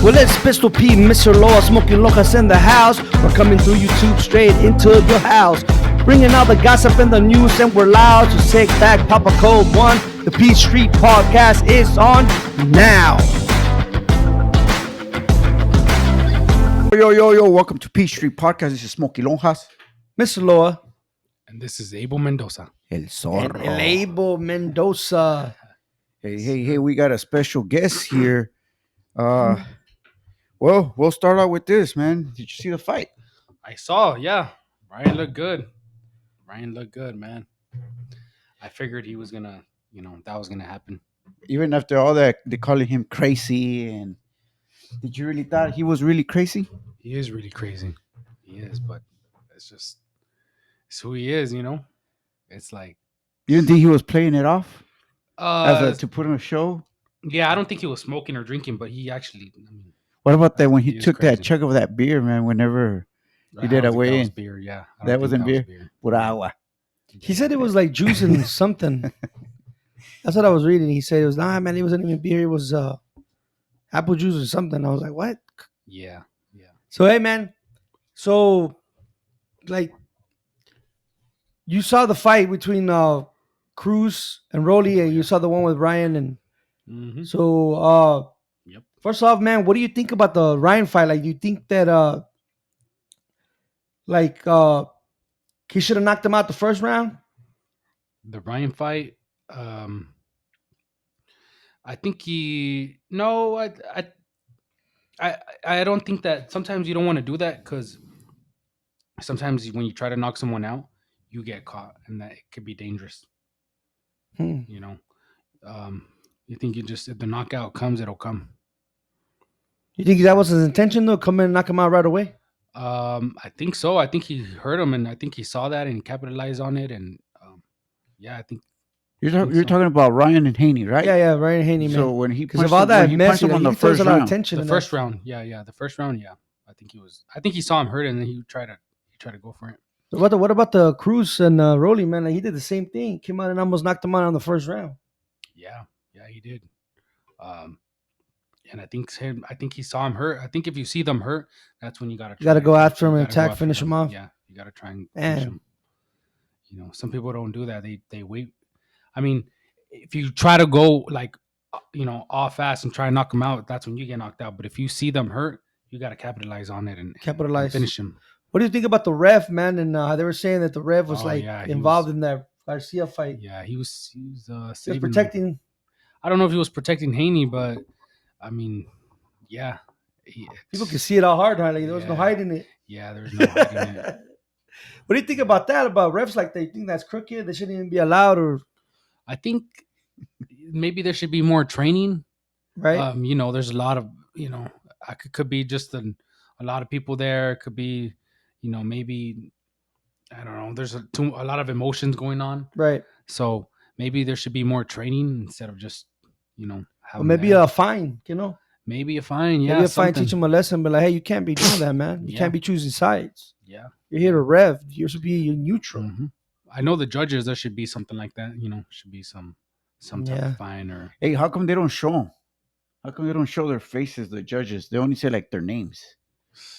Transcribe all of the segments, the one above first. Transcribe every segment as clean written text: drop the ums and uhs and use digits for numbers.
Well, it's Pistol P, Mr. Loa, Smoking Lojas in the house. We're coming through YouTube straight into your house. Bringing out the gossip and the news, and we're loud. So sit back, pop a cold one. The P Street Podcast is on now. Yo, welcome to P Street Podcast. This is Smokey Lonjas. Mr. Loa. And this is Abel Mendoza. El Zorro. And Abel Mendoza. Hey, we got a special guest here. Well, we'll start out with this, man. Did you see the fight? I saw, yeah. Ryan looked good, man. I figured he was gonna, that was gonna happen. Even after all that, they calling him crazy. And did you really thought he was really crazy? He is really crazy. He is, but it's who he is, It's like You didn't think he was playing it off to put on a show? yeah, I don't think he was smoking or drinking, but he actually. What about that when he was took crazy. that chug of that beer, man? Whenever he did a weigh in, beer, yeah. I don't that think wasn't beer. Pura agua. He said it was like juice and something. That's what I was reading. He said it was, man, it wasn't even beer. It was apple juice or something. I was like, what? Yeah. So, hey, man. So, like, you saw the fight between Cruz and Rolly, and you saw the one with Ryan. And Mm-hmm. so, Yep. first off, man, what do you think about the Ryan fight? Like, do you think that, he should have knocked him out the first round? The Ryan fight, I think I don't think that. Sometimes you don't want to do that because sometimes when you try to knock someone out, you get caught, and that it could be dangerous. You think if the knockout comes, it'll come. You think that was his intention, though? Come in and knock him out right away? I think so. I think he heard him, and I think he saw that and he capitalized on it. And yeah, I think You're so. talking about Ryan and Haney, right? Yeah, Ryan Haney, man. So when he Because of all that mess, him on the he first throws a lot of round, attention. The in first that. round, the first round, yeah. I think he saw him hurt, and then he tried to go for it. What about the Cruz and Rolly, man? Like, he did the same thing. Came out and almost knocked him out on the first round. Yeah, he did. And I think he saw him hurt. I think if you see them hurt, that's when you gotta go after him and attack, finish him off. Yeah, you gotta try and finish him. Some people don't do that. They wait. I mean, if you try to go all fast and try and knock them out, that's when you get knocked out. But if you see them hurt, you gotta capitalize on it and finish him. What do you think about the ref, man? And they were saying that the ref was involved in that Garcia fight. Yeah, he was He was saving protecting. I don't know if he was protecting Haney, but I mean, yeah. People can see it all hard, huh? Like, there was no hiding it. Yeah, there's no hiding it. What do you think about that? About refs like they think that's crooked? They shouldn't even be allowed, or I think maybe there should be more training. right? There's a lot of could be just a lot of people there. It could be maybe I don't know. There's a lot of emotions going on, Right. so maybe there should be more training instead of just Or maybe a fine, maybe a fine. Yeah, maybe a fine, something. teach them a lesson, but like, hey, you can't be doing that, man. You Yeah. can't be choosing sides. Yeah. You're here to rev. You're supposed to be neutral. Mm-hmm. I know the judges. There should be something like that. Should be some type of fine or. hey, how come they don't show them? How come they don't show their faces, the judges? They only say like their names.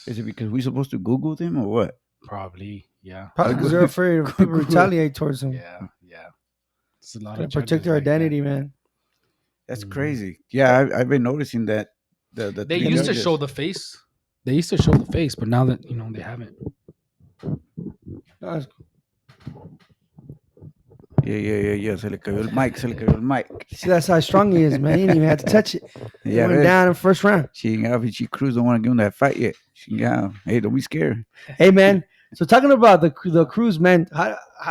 Is it because we're supposed to Google them or what? Probably, yeah. Probably because they're afraid of people retaliate towards them. Yeah. It's a lot Gotta of protect judges their like that. identity, man. That's Mhm. crazy. Yeah, I've been noticing that. The They three used to judges- show the face. They used to show the face, but now that they haven't. That's- Yeah. Se le cayó el mic. See, that's how strong he is, man. He didn't even have to touch it. He Yeah, went ves? down in the first round. She Cruz don't want to give him that fight yet. Yeah. Hey, don't be scared. Hey, man. So talking about the Cruz, man.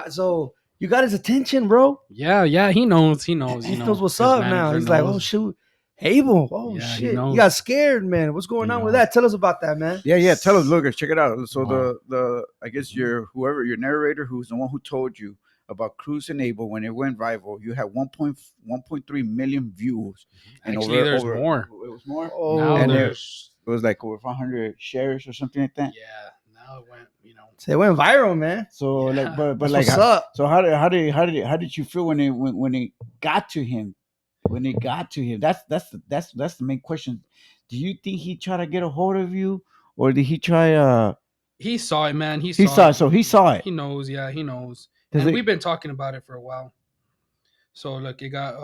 So you got his attention, bro. Yeah. He knows. He knows what's His up now. manager He's like, knows. oh shoot, Abel. Oh Yeah, he shit, knows. you got scared, man. What's going He on with knows. that? Tell us about that, man. Yeah. Tell us, look, check it out. So Wow. the I guess your narrator, who's the one who told you about Cruz and Abel when it went viral, you had 1.3 million views. And Actually, there's more. It was more. Oh, Now and there's It was like over 500 shares or something like that. yeah. Now it went. so it went viral, man. So Yeah. like, but That's like, what's up. so how did you feel when it got to him? when it got to him. That's the main question. Do you think he tried to get a hold of you, or did he try? He saw it, man. He He saw saw it. it, so he saw it. He knows. Yeah, he knows. Does And it- we've been talking about it for a while. So look, it got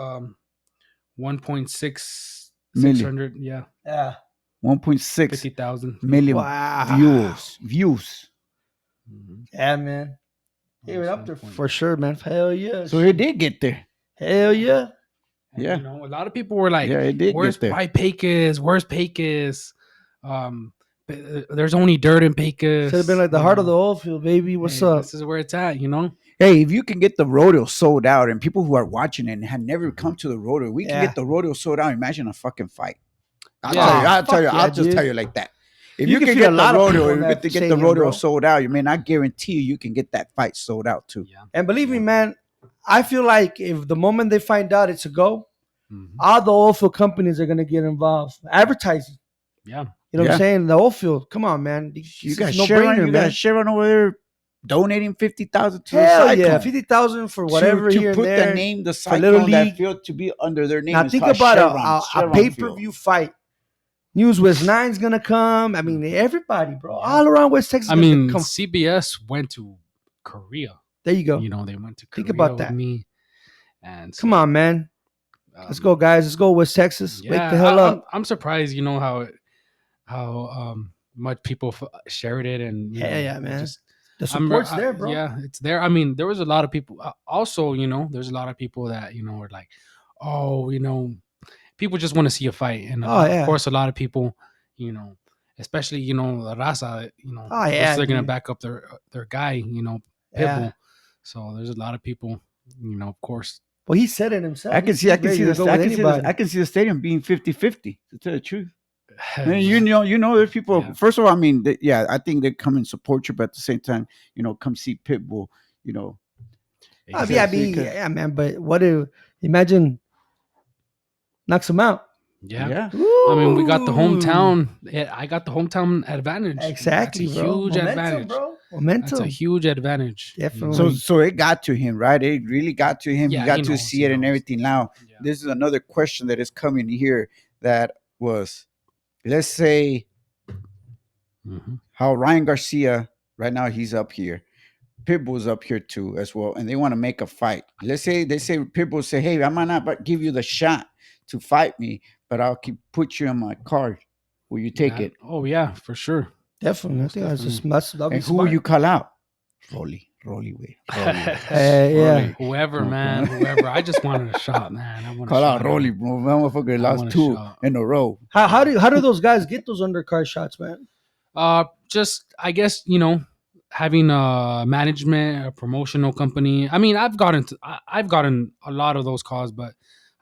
1.6 Million. 600, yeah, Yeah. 1.6 50,000. million Wow. views. Mhm. Yeah, man. Gave it up there for sure, man. Hell yeah. So it did get there. Hell yeah. And, Yeah. you know, a lot of people were like, Yeah, it did "Where's get there. why Pecos? Where's Pecos? There's only dirt in Pecos." Should have been like the you heart of the know. oil field, baby. What's Hey, up? This is where it's at, you know. Hey, if you can get the rodeo sold out, and people who are watching it and have never come to the rodeo, we can Yeah. get the rodeo sold out. Imagine a fucking fight. I'll Yeah. tell you. I'll Fuck tell you. yeah, I'll just dude. tell you like that. If You you can can feed a get lot the of people rodeo, in if you that get the stadium, rodeo bro. sold out, I mean, I guarantee you can get that fight sold out too. Yeah. And believe me, man, I feel like if the moment they find out it's a go, Mhm. all the oil field companies are gonna get involved. Advertising. Yeah. You know what Yeah. I'm saying? The oil field. Come on, man. You got no Sharon. brainer, You man. got Sharon over there donating 50,000 to the Hell Cyclone. yeah, 50,000 for whatever to here put and there. the name, the for Little Cyclone, that League. field to be under their name. Now It's think called about Chevron, a Chevron pay-per-view fight. News West 9's gonna come. I mean, everybody, bro. All around West Texas. I gonna mean, come. CBS went to Korea. There you go. You know, they went to Korea Think about with that. me. And Come on, man. Let's go, guys. Let's go, West Texas. Yeah, Wake the hell up. I'm surprised. You know how much people shared it, and you know, Yeah, man. just The support's I- there, bro. Yeah, it's there. I mean, there was a lot of people. Also, you know, there's a lot of people that you know were like, oh, you know, people just want to see a fight, and yeah. of course, a lot of people, you know, especially you know the raza, you know, Oh, yeah, they're gonna dude. back up their guy, you know, Yeah. Pitbull. So there's a lot of people, you know, of course. Well, he said it himself. I can He's see. I can ready see to the. go I with can see. anybody. I can see the stadium being 50-50, to tell the truth. And Yeah. you know, there's people. Yeah. First of all, I mean, yeah, I think they come and support you, but at the same time, you know, come see Pitbull. You know, Yeah, man. But what if imagine knocks him out? Yeah. yeah. I mean, we got the Ooh. hometown. I got the hometown advantage. Exactly, That's a bro. huge Momentum, advantage. bro. That's Momentum. a huge advantage. Definitely. So it got to him, right? It really got to him. Yeah, he got he to knows, see he it and knows. everything. Now, Yeah. this is another question that is coming here. That was, let's say, Mhm. how Ryan Garcia right now he's up here. Pitbull's up here too as well, and they want to make a fight. Let's say they say Pitbull say, "Hey, I might not give you the shot to fight me, but I'll put you on my card. Will you take Yeah. it? Oh yeah, for sure. Definitely. I Most think that's just definitely. that'll be And who smart. will you call out? Rolly way. Yeah. Whoever, Come on, man, come on. whoever. I just wanted a shot, man. I want Call a out shot. Rolly, bro. Motherfucker I lost want a 2 shot. in a row. How do those guys get those undercard shots, man? Just I guess you know having a management, a promotional company. I mean, I've gotten a lot of those calls, but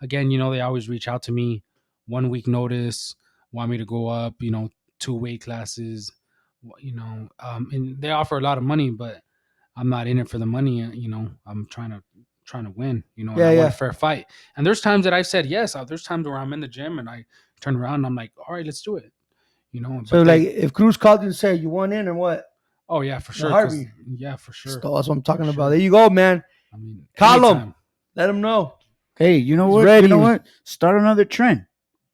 again, you know, they always reach out to me, 1 week notice, want me to go up, you know, 2 weight classes, you know, and they offer a lot of money, but I'm not in it for the money. You know, I'm trying to win. You know, and Yeah, I want yeah. a fair fight. And there's times that I've said yes. There's times where I'm in the gym and I turn around and I'm like, all right, let's do it. You know, So but like if Cruz called you and said you want in or what? oh yeah, for sure. heartbeat. Yeah, for sure. So that's what I'm talking For about. sure. There you go, man. I mean, Call him. anytime. Let him know. Hey, you know He's what? ready. You know what? Start another trend.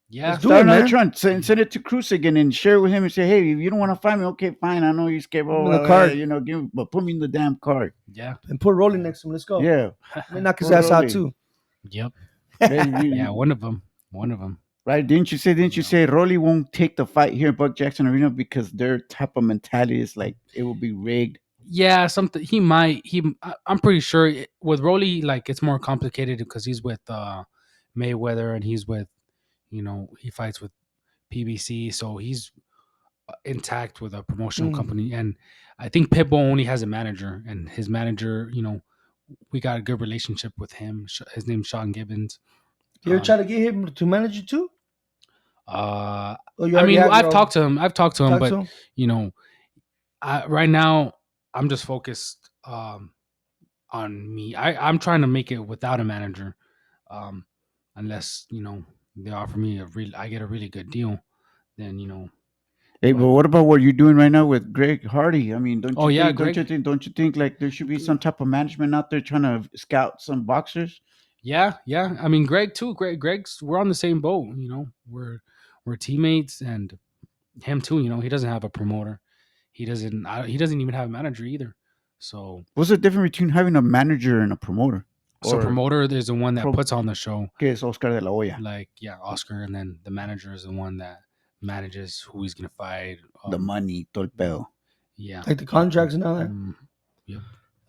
Yeah, Let's do Start it, another man. trend. Send it to Cruz again and share it with him and say, hey, if you don't want to fight me, okay, fine. I know you're scared. Put me in Oh, the card. you know, but put me in the damn card. yeah, And put Rolly next to him. Let's go. Yeah. Let me knock his Put ass out Rolly. too. yep, Hey, you- yeah. One of them. Right? Didn't you say Rolly won't take the fight here at Buck Jackson Arena because their type of mentality is like it will be rigged? Yeah, something he might. I'm pretty sure with Rolly, like it's more complicated because he's with Mayweather and he's with, you know, he fights with PBC, so he's intact with a promotional Mm. company. And I think Pitbull only has a manager, and his manager, you know, we got a good relationship with him. His name's Sean Gibbons. You ever try to get him to manage you too? Uh, Or you I already mean, have I've your own- talked to him. talk But to him? you know, right now I'm just focused on me. I'm trying to make it without a manager, unless you know they offer me I get a really good deal, then you know. Hey, but what about what you're doing right now with Greg Hardy? I mean, don't you Oh, yeah, think, Greg. don't you think like there should be some type of management out there trying to scout some boxers Yeah. I mean, Greg too. Greg's we're on the same boat. We're teammates, and him too. He doesn't have a promoter. He doesn't even have a manager either. So What's the difference between having a manager and a promoter? Or promoter is the one that pro- puts on the show. que es Oscar de la Hoya, Like, yeah, Oscar, and then the manager is the one that manages who he's gonna fight. the money, todo el pedo. Yeah, Like the contracts and all that. Yep.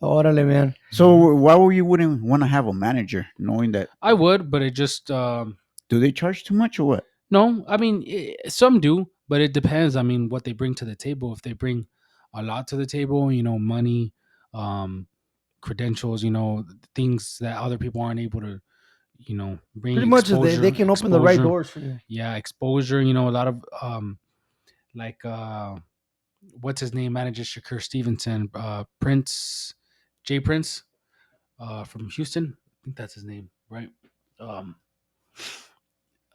Órale, man. So why would you wouldn't want to have a manager, knowing that I would, but it just do they charge too much or what? no. I mean, some do, but it depends. I mean, what they bring to the table. If they bring a lot to the table, money, um, credentials, things that other people aren't able to, bring Pretty much they can open the right doors for you. Yeah, exposure. A lot of like what's his name manages Shakur Stevenson, Prince, Jay Prince, from Houston. I think that's his name, right? Um,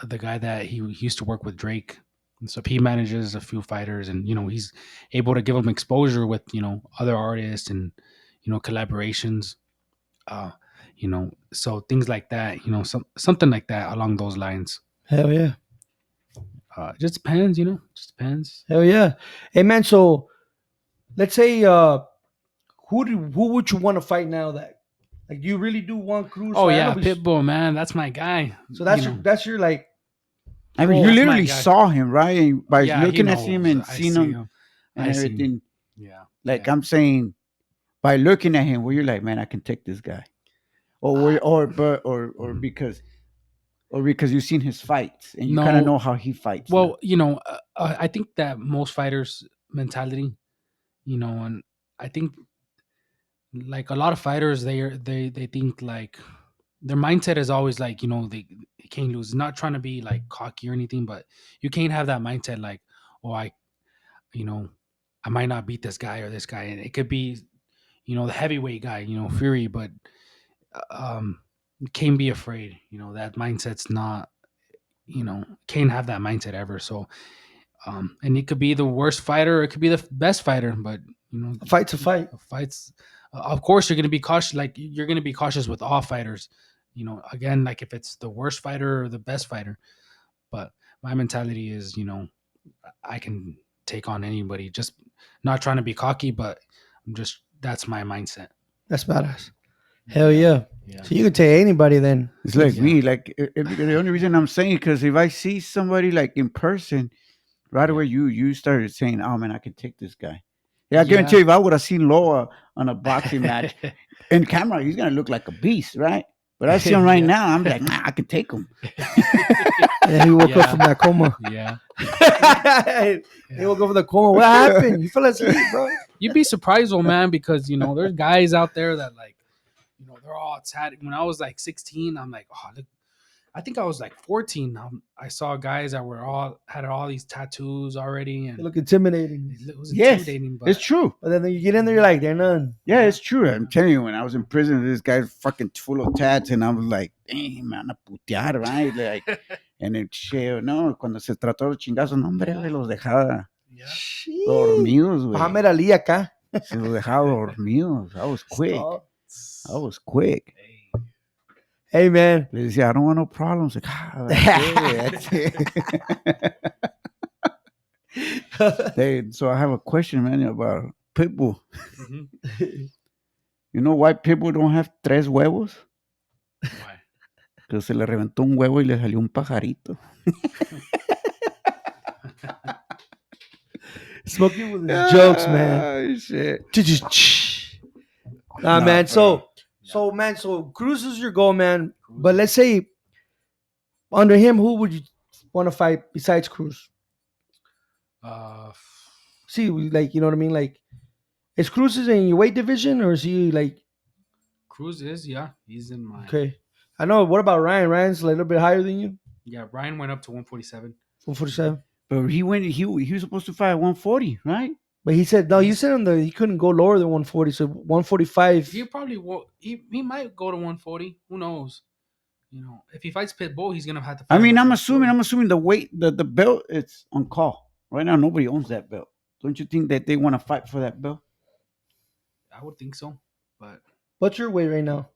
the guy that he used to work with Drake. And so he manages a few fighters, and he's able to give them exposure with other artists and collaborations. Uh, so things like that. Something like that along those lines. Hell yeah. It just depends. Just depends. Hell yeah. Hey man, so let's say who would you want to fight now that like you really do want Cruz? Oh fight? I yeah, know we- Pitbull, man, that's my guy. So that's You your know. that's your like I mean, Oh, you that's my literally guy. saw him, right? And by Yeah, he looking at him knows. and I seeing see him and I see him. everything. Yeah. Like yeah. I'm saying, by looking at him, where you're like, man, I can take this guy, or because you've seen his fights and you kind of No. know how he fights. Well, I think that most fighters' mentality, and I think like a lot of fighters, they think like their mindset is always like they can't lose. Not trying to be like cocky or anything, but you can't have that mindset like, oh, you know I might not beat this guy or this guy, and it could be the heavyweight guy, Fury, but you can't be afraid. That mindset's not can't have that mindset ever. So and it could be the worst fighter, or it could be the best fighter, but a fight's a fight. fights. Of course, you're going to be cautious. Like you're going to be cautious with all fighters. Again, like if it's the worst fighter or the best fighter. But my mentality is, I can take on anybody. Just not trying to be cocky, but I'm just that's my mindset. That's badass. Hell yeah. Yeah. So you can take anybody then. It's like Yeah. me. Like the only reason I'm saying because if I see somebody like in person, right away you started saying, "Oh man, I can take this guy." Yeah, I guarantee you, if I would have seen Loa on a boxing match in camera, he's gonna look like a beast, right? But I see him right Yeah. now, I'm like, nah, I can take him. And he woke up Yeah. from that coma. Yeah. He woke up from the coma. What happened? You fell asleep, bro. You'd be surprised, old man, because there's guys out there that like, they're all tatted. When I was like 16, I'm like, oh, look. I think I was like 14. I saw guys that had all these tattoos already, They and look intimidating. it was Yes, intimidating. But it's true. But then you get in there, you're like, they're none. Yeah, it's true. I'm telling you, when I was in prison, this guy's fucking full of tats, and I was like, damn, man, a putear, right? Like, and el che, no, cuando se trató de los chingazos, no, hombre, güey, los dejaba yeah. dormidos, güey. Muhammad Ali acá. Se los dejaba dormidos. I was quick. Stop. I was quick. Hey, man. Le decía, I don't want no problems. Like, that's it. Hey, so I have a question, man, about Pitbull. Mhm. You know why Pitbull don't have tres huevos? Why? Que se le reventó un huevo y le salió un pajarito. Smoking with his jokes, man. Ah, shit. Nah, Nah, man. bro. So Cruz is your goal, man. But let's say under him, who would you want to fight besides Cruz? See, like, you know what I mean? Like, is Cruz in your weight division, or is he like Cruz is, yeah, he's in my. okay? I know. What about Ryan? Ryan's like a little bit higher than you, Yeah, Ryan went up to 147. 147. But he was supposed to fight 140, right? But he said no. You said he couldn't go lower than 140. So 145. He probably won't. He might go to 140. Who knows? If he fights Pitbull, he's gonna have to. Fight I mean, him at I'm 140. assuming the weight, the belt, it's on call. Right now, nobody owns that belt. Don't you think that they want to fight for that belt? I would think so, but What's your weight right now?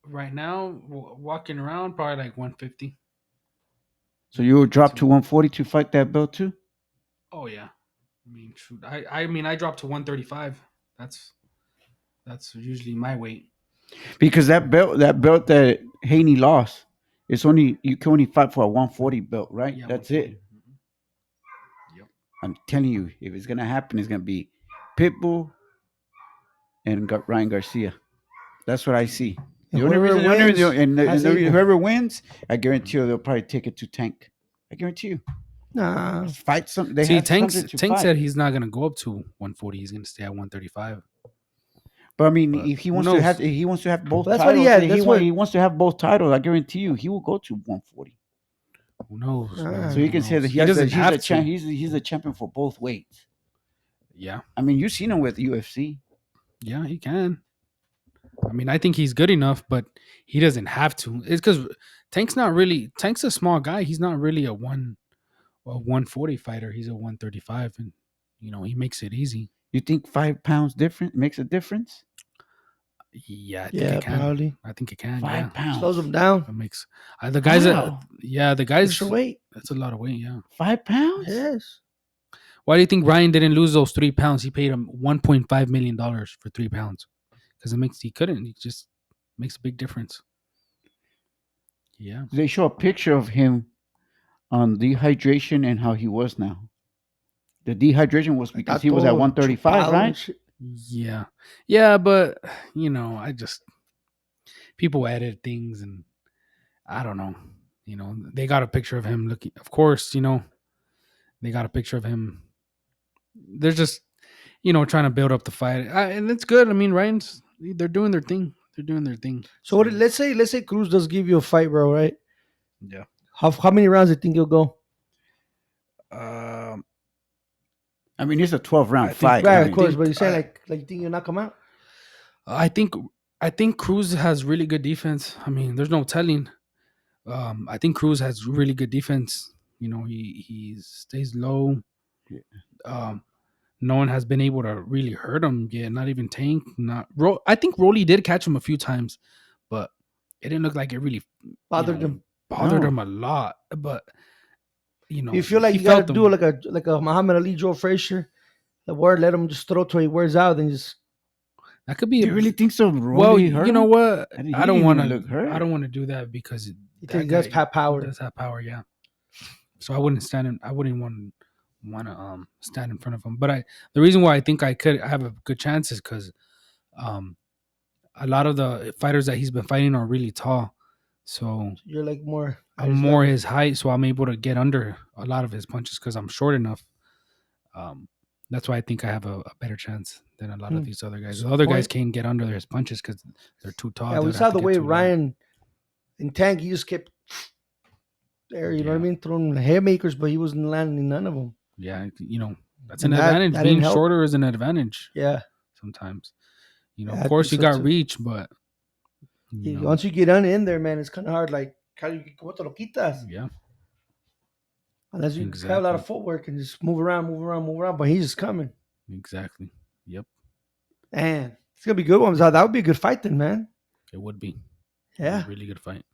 right now, walking around, probably like 150. So you would drop to 152. 140 to fight that belt too? Oh yeah. I mean, shoot. I dropped to 135. That's that's usually my weight. Because that belt that Haney lost, it's only you can only fight for a 140 belt, right? Yeah, That's 140. it. Yep. I'm telling you, if it's gonna happen, it's gonna be Pitbull and Ryan Garcia. That's what I see. And The only whoever reason, the only wins reason, has Abel. whoever wins, I guarantee you they'll probably take it to Tank. I guarantee you. Nah. Fight some. They See, have something to Tank fight. said he's not gonna go up to 140. He's gonna stay at 135. But I mean, But if he who wants to have, knows? if he wants to have both That's what he titles, had. That's what. he wants to have both titles. I guarantee you, he will go to 140. Who knows, man? So you Who can say that knows? he, has doesn't have he's a to. he's a champion for both weights. Yeah, I mean, you've seen him with UFC. yeah, he can. I mean, I think he's good enough, but he doesn't have to. It's because Tank's a small guy. He's not really a 140 fighter. He's a 135, and he makes it easy. You think 5 pounds different makes a difference? Yeah, I think Yeah, it can. probably. I think it can. 5 pounds. Slows him down. That makes the guys Wow. the guys. Extra weight. That's a lot of weight. Yeah. 5 pounds? Yes. Why do you think Ryan didn't lose those 3 pounds? He paid him $1.5 million for 3 pounds because he couldn't. It just makes a big difference. Yeah. They show a picture of him on dehydration and how he was now. The dehydration was because he was at 135, right? Yeah. Yeah, but I just people edit things and I don't know. They got a picture of him looking. Of course, they got a picture of him. They're just trying to build up the fight, and it's good. I mean, they're doing their thing. They're doing their thing. So what? Let's say Cruz does give you a fight, bro. Right? Yeah. How many rounds do you think you'll go? I mean, it's a 12-round I think- fight. Right, I of mean, course. But you say I- like you think you'll knock him out? I think Cruz has really good defense. I mean, there's no telling. I think Cruz has really good defense. He stays low. Yeah. No one has been able to really hurt him yet. Not even Tank. I think Rolly did catch him a few times, but it didn't look like it really Bothered him. bothered No. him a lot. But You feel like he you gotta felt do them. it like a Muhammad Ali, Joe Frazier. The word, let him just throw till he wears out, then just That could be. Do you really think so? Well, Rolly hurt you know him? what? I didn't- I he don't didn't want even look hurt. to. I don't want to do that because he that does guy- have power. He does have power, yeah. So I wouldn't stand in. I wouldn't want to stand in front of him. But the reason why I think I have a good chance is because a lot of the fighters that he's been fighting are really tall. So You're like more. I'm more his height, so I'm able to get under a lot of his punches because I'm short enough. That's why I think I have a better chance than a lot of these other guys. The other guys can't get under his punches because they're too tall. Yeah, They we would saw have to the get way too low. Ryan and Tank, he just kept there. You know what I Yeah. mean? Throwing haymakers, but he wasn't landing none of them. Yeah, that's And an advantage. that Being didn't help. shorter is an advantage Yeah. sometimes. Yeah, Of I course, you think so got too. reach, but you know, Once you get in there, man, it's kind of hard. Like, ¿cómo te lo quitas? yeah, Unless you have a Exactly. lot of footwork and just move around. But he's just coming. exactly. Yep, Man, it's gonna be good ones. That would be a good fight, then, man. it would be. Yeah, a really good fight.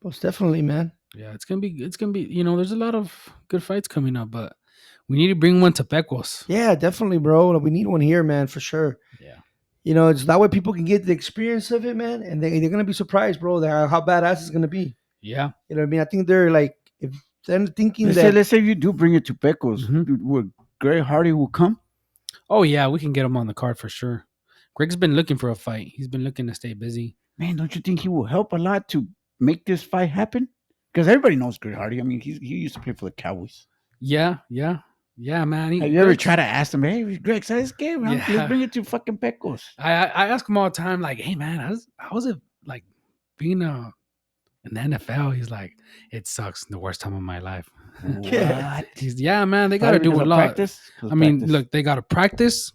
most definitely, man. Yeah, it's gonna be. There's a lot of good fights coming up, but we need to bring one to Pecos. Yeah, definitely, bro. We need one here, man, for sure. Yeah, It's that way people can get the experience of it, man, and they're gonna be surprised, bro. How badass it's gonna be. yeah. You know what I mean? I think they're like, if they're thinking Let's say you do bring it to Pecos, Mhm. would Greg Hardy will come? Oh yeah, we can get him on the card for sure. Greg's been looking for a fight. He's been looking to stay busy. Man, don't you think he will help a lot to make this fight happen? Because everybody knows Greg Hardy. I mean, he used to play for the Cowboys. Yeah, man. Have you ever tried to ask him, hey, Greg, say this game, man. Yeah. Let's bring it to fucking Pecos. I ask him all the time, like, hey man, how's it like being in the NFL? He's like, it sucks. The worst time of my life. Yeah. Yeah, man, they gotta do a lot. Practice? I mean, look, they gotta practice,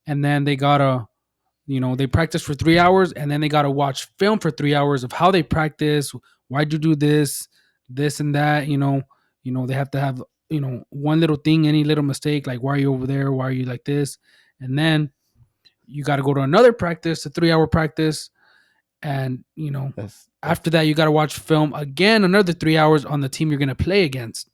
and then they gotta, they practice for 3 hours, and then they gotta watch film for 3 hours of how they practice. Why'd you do this and that? They have to have one little thing, any little mistake, like why are you over there? Why are you like this? And then you got to go to another practice, a 3 hour practice, and you know, That's after that, you got to watch film again, another 3 hours on the team you're gonna play against.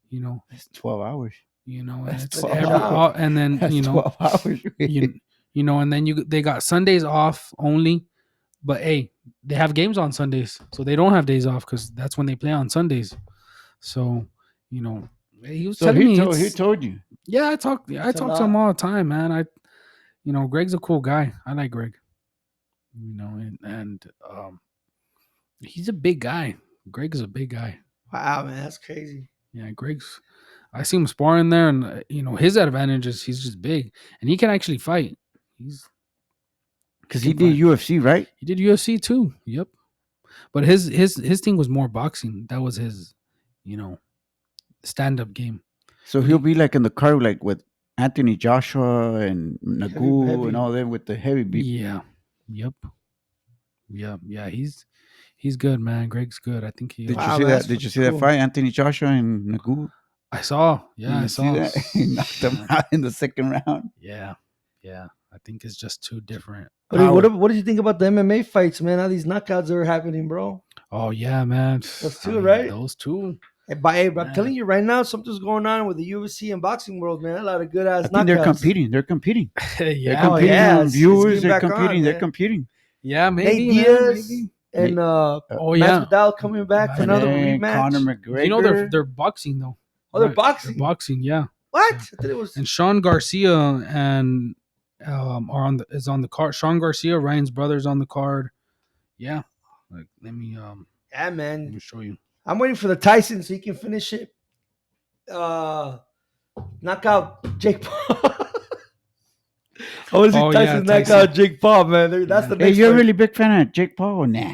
You know, 12 hours. and That's it's 12 every hours. and then That's 12 hours. and then they got Sundays off only. But hey, they have games on Sundays, so they don't have days off because that's when they play on Sundays. So you know, he was So telling me, he told you. yeah, I talk to him all the time, man. Greg's a cool guy. I like Greg. And he's a big guy. Greg is a big guy. Wow, man, that's crazy. Yeah, Greg's. I see him sparring there, and his advantage is he's just big, and he can actually fight. Because he did UFC, right? He did UFC too. Yep. But his thing was more boxing. That was his, stand up game. So he'll be like in the car, like with Anthony Joshua and Nagu heavy. and all them with the heavy beat. Yeah. Yep. Yeah. He's good, man. Greg's good. I think he. Did Wow, you see man, that? that's Did you see cool. that fight, Anthony Joshua and Nagu? I saw. Did Yeah, you I see saw. that? He knocked him out in the second round. Yeah. I think it's just too different. What did you think about the MMA fights, man? All these knockouts that are happening, bro. Oh yeah, man. Those two, right? Those two. Hey, I'm Man. telling you right now, something's going on with the UFC and boxing world, man. A lot of good ass I think knockouts. they're competing. They're competing. Yeah. Oh, Competing yeah, on it's viewers. getting They're back on, competing. They're man. competing. Yeah, maybe. Nate Man, Diaz maybe. and Oh Masvidal yeah. coming back for And another then rematch. Conor McGregor. You know they're boxing though. Oh, they're Right, boxing. boxing, yeah. What? Yeah. I thought it was. And Sean Garcia and is on the card. Sean Garcia, Ryan's brother's on the card. Yeah. Like let me Yeah, man. show you. I'm waiting for the Tyson so he can finish it. Knock out Jake Paul. I want to see Oh, yeah, Tyson knock Tyson. out Jake Paul, man. That's the Hey, next you're a fight. really big fan of Jake Paul? Or nah.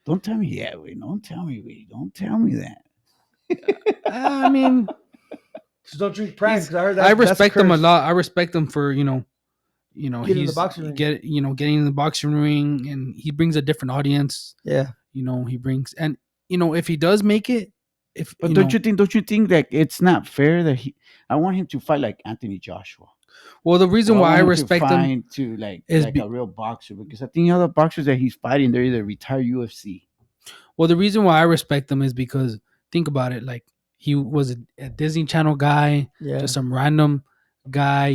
Don't tell me that, way. Don't tell me, Don't tell me that. I mean, Just don't drink Prime because I heard that. I that's respect him a cursed. lot. I respect him for Get in he's the boxing ring. getting in the boxing ring, and he brings a different audience. Yeah. He brings, and if he does make it, But don't you think that it's not fair that I want him to fight like Anthony Joshua. Well, the reason why I want respect him to like is a real boxer, because I think other boxers that he's fighting, they're either retired UFC. Well, the reason why I respect him is because think about it. Like he was a Disney Channel guy, Yeah. just some random guy,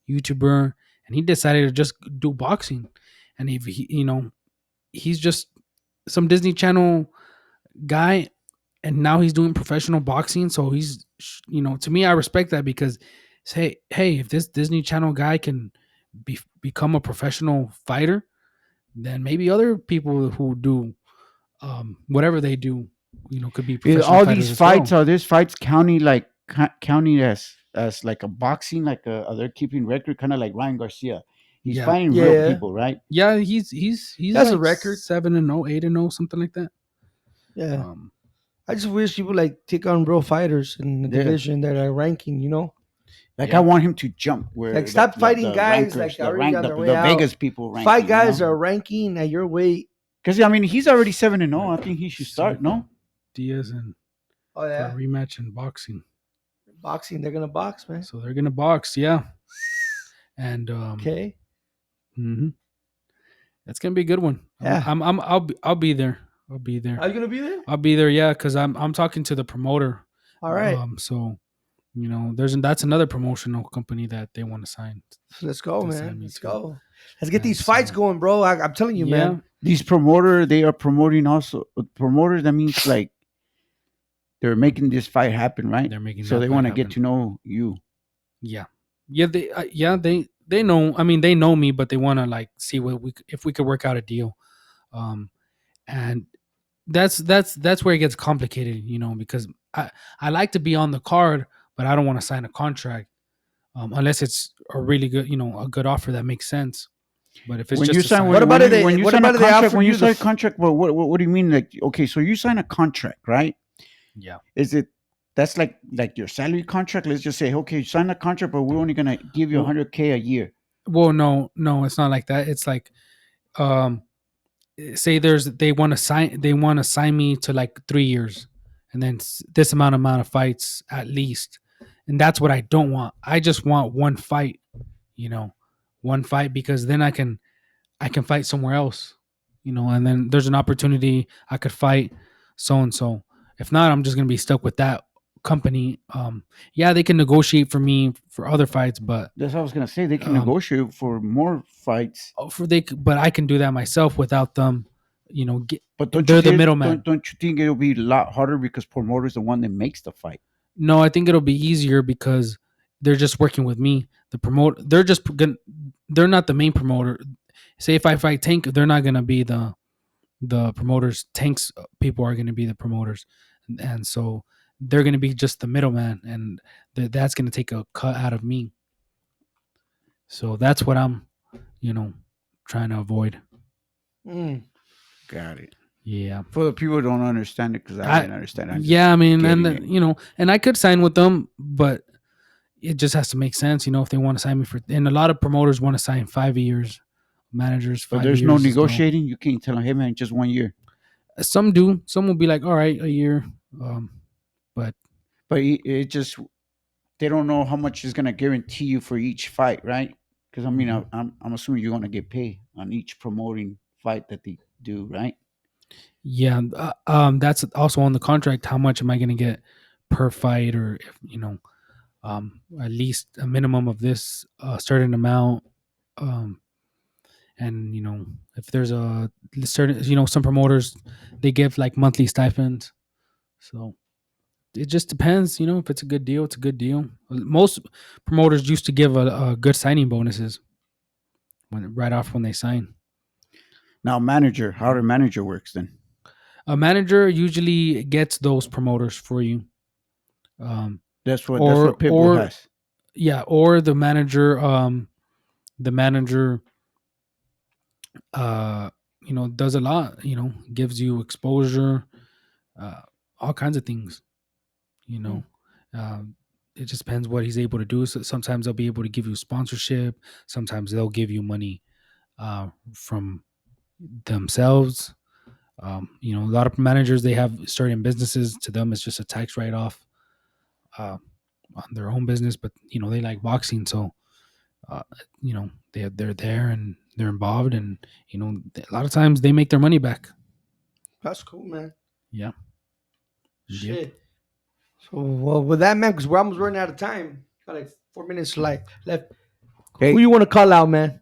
YouTuber, and he decided to just do boxing. And if he's just some Disney Channel guy, and now he's doing professional boxing. So he's, to me, I respect that because, hey, if this Disney Channel guy can become a professional fighter, then maybe other people who do whatever they do, could be professional All fighters these as fights well. are this fights counting like counting as like a boxing, like they're keeping record, kind of like Ryan Garcia. He's Yeah. fighting Yeah. real people, right? Yeah, he's That's a like record. 7-0, 8-0, something like that. Yeah. I just wish people like take on real fighters in the Yeah. division that are ranking, Like Yeah. I want him to jump. Where Like, stop fighting the guys, rankers, like, the already on the, their way the out. Vegas people. Ranking, Fight guys are ranking at your weight. because I mean he's already 7-0. I think he should start. No, Diaz and Oh for a yeah. rematch in boxing. Boxing, they're gonna box, man. So they're gonna box, yeah. And Okay. mhm. That's gonna be a good one. Yeah. I'll be there. I'll be there. Are you gonna be there? I'll be there, yeah, because I'm talking to the promoter. All right. So that's another promotional company that they want to sign. Let's go, to man. sign me Let's to. go. Let's get Yeah, these fights so- going, bro. I'm telling you, Yeah. man. these promoters, they are promoting also. Promoters, that means like they're making this fight happen, right? They're making So that they fight want to get happen. to know you. Yeah. They know. I mean, they know me, but they want to like see if we could work out a deal. And that's where it gets complicated, because I like to be on the card, but I don't want to sign a contract unless it's a really good, a good offer that makes sense. But if it's When just you to sign, sign, What about if they- when you what sign a about if they contract? offer When you you the sign a f- contract, well, what do you mean? Like, okay, so you sign a contract, right? yeah. Is it that's like your salary contract? Let's just say, okay, you sign a contract, but we're only gonna give you Well- 100K a year. Well, no, it's not like that. It's like, say they want to sign me to like 3 years, and then this amount of fights at least, and that's what I don't want. I just want one fight, one fight, because then I can fight somewhere else, and then there's an opportunity I could fight so and so. If not, I'm just gonna be stuck with that company. Yeah, they can negotiate for me for other fights, but That's what I was gonna say. They can Um, negotiate for more fights, but I can do that myself without them. but They're the middleman. don't you think it'll be a lot harder because promoter is the one that makes the fight? No, I think it'll be easier because they're just working with me. The promoter, they're not the main promoter. Say if I fight Tank, they're not gonna be the promoters. Tank's people are gonna be the promoters, and so they're gonna be just the middleman, and that's gonna take a cut out of me. So that's what I'm, trying to avoid. Mm. Got it. Yeah. For the people who don't understand it, because I didn't understand. Yeah, I mean, and getting it. and I could sign with them, but it just has to make sense, if they want to sign me for. And a lot of promoters want to sign 5 years, managers. But 5 there's years no is negotiating. You can't tell them, hey man, just 1 year. Some do. Some will be like, all right, a year. But it just they don't know how much is gonna guarantee you for each fight, right? Because I mean, Mhm. I'm assuming you're gonna get paid on each promoting fight that they do, right? yeah, that's also on the contract. How much am I going to get per fight, or if, at least a minimum of this certain amount. Um, and if there's a certain, some promoters, they give like monthly stipends. So it just depends, if it's a good deal, it's a good deal. Most promoters used to give a good signing bonuses right off when they sign. Now, manager, how the manager works then? A manager usually gets those promoters for you. That's what or Pitbull has. yeah, or the manager, does a lot, gives you exposure, all kinds of things, you know. It just depends what he's able to do. So sometimes they'll be able to give you sponsorship. Sometimes they'll give you money from themselves. A lot of managers, they have certain businesses. To them, it's just a tax write-off on their own business. But they like boxing, so they're there and they're involved, and a lot of times they make their money back. That's cool, man. Yeah. Shit. Yep. So, well, with that, man, because we're almost running out of time. Got like 4 minutes left. Hey. Who you want to call out, man?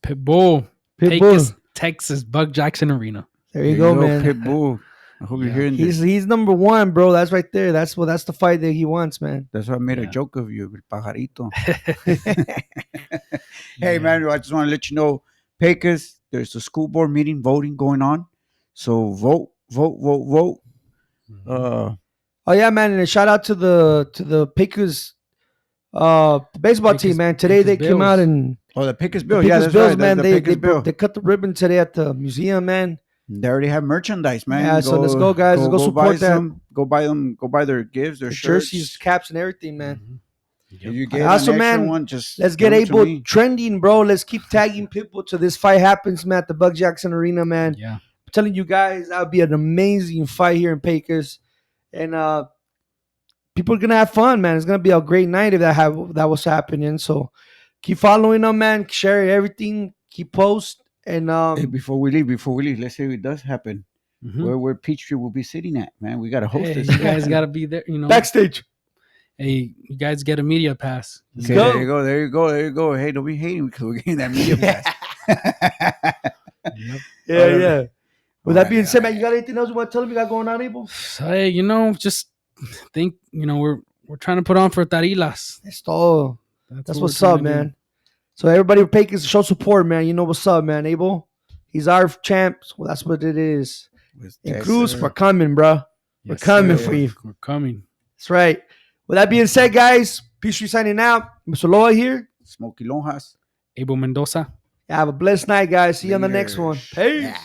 Pitbull. Pitbull. Texas, Buck Jackson Arena. There you go, man. Pitbull. I hope you're hearing this. He's number one, bro. That's right there. That's the fight that he wants, man. That's why I made a joke of you, Pajarito. Hey, man, I just want to let you know, Pecos, there's a school board meeting voting going on. So vote. Mm-hmm. Oh yeah, man, and a shout out to the Pecos baseball team, man. Today they came out and the Pecos Bills. The Yeah, Pecos that's Bills, right. man. They They cut the ribbon today at the museum, man. They already have merchandise, man. Yeah, so let's go, guys. Let's go support that. Go buy them. Go buy their gifts, their shirts, jerseys, caps, and everything, man. Mm-hmm. If you get Also, an extra man, one, just let's get give it to Abel me. trending, bro. Let's keep tagging people till this fight happens, man, at the Buck Jackson Arena, man. Yeah. I'm telling you guys, that would be an amazing fight here in Pecos. And people are gonna have fun, man. It's gonna be a great night if that was happening. So keep following them, man. Share everything. Keep post. And Hey, before we leave, let's say it does happen. Mm-hmm. Where Peachtree will be sitting at, man. We gotta host this. You guys gotta be there, backstage. Hey, you guys get a media pass. Okay, go. There you go. Hey, don't be hating because we're getting that media pass. Yep. Yeah. With that being said, man, you got anything else you want to tell them you got going on, Abel? Hey, just think, we're trying to put on for Tarilas. That's all. That's what what's we're up, trying to do. man. So everybody with Pecos, show support, man. You know what's up, man. Abel, he's our champ. Well, that's what it is. And Cruz, we're coming, bro. We're Yes, coming sir. for you. We're coming. That's right. With that being said, guys, Peachtree signing out. Mr. Loa here. Smokey Lonjas. Abel Mendoza. Have a blessed night, guys. See you on the next one. Peace. Yeah.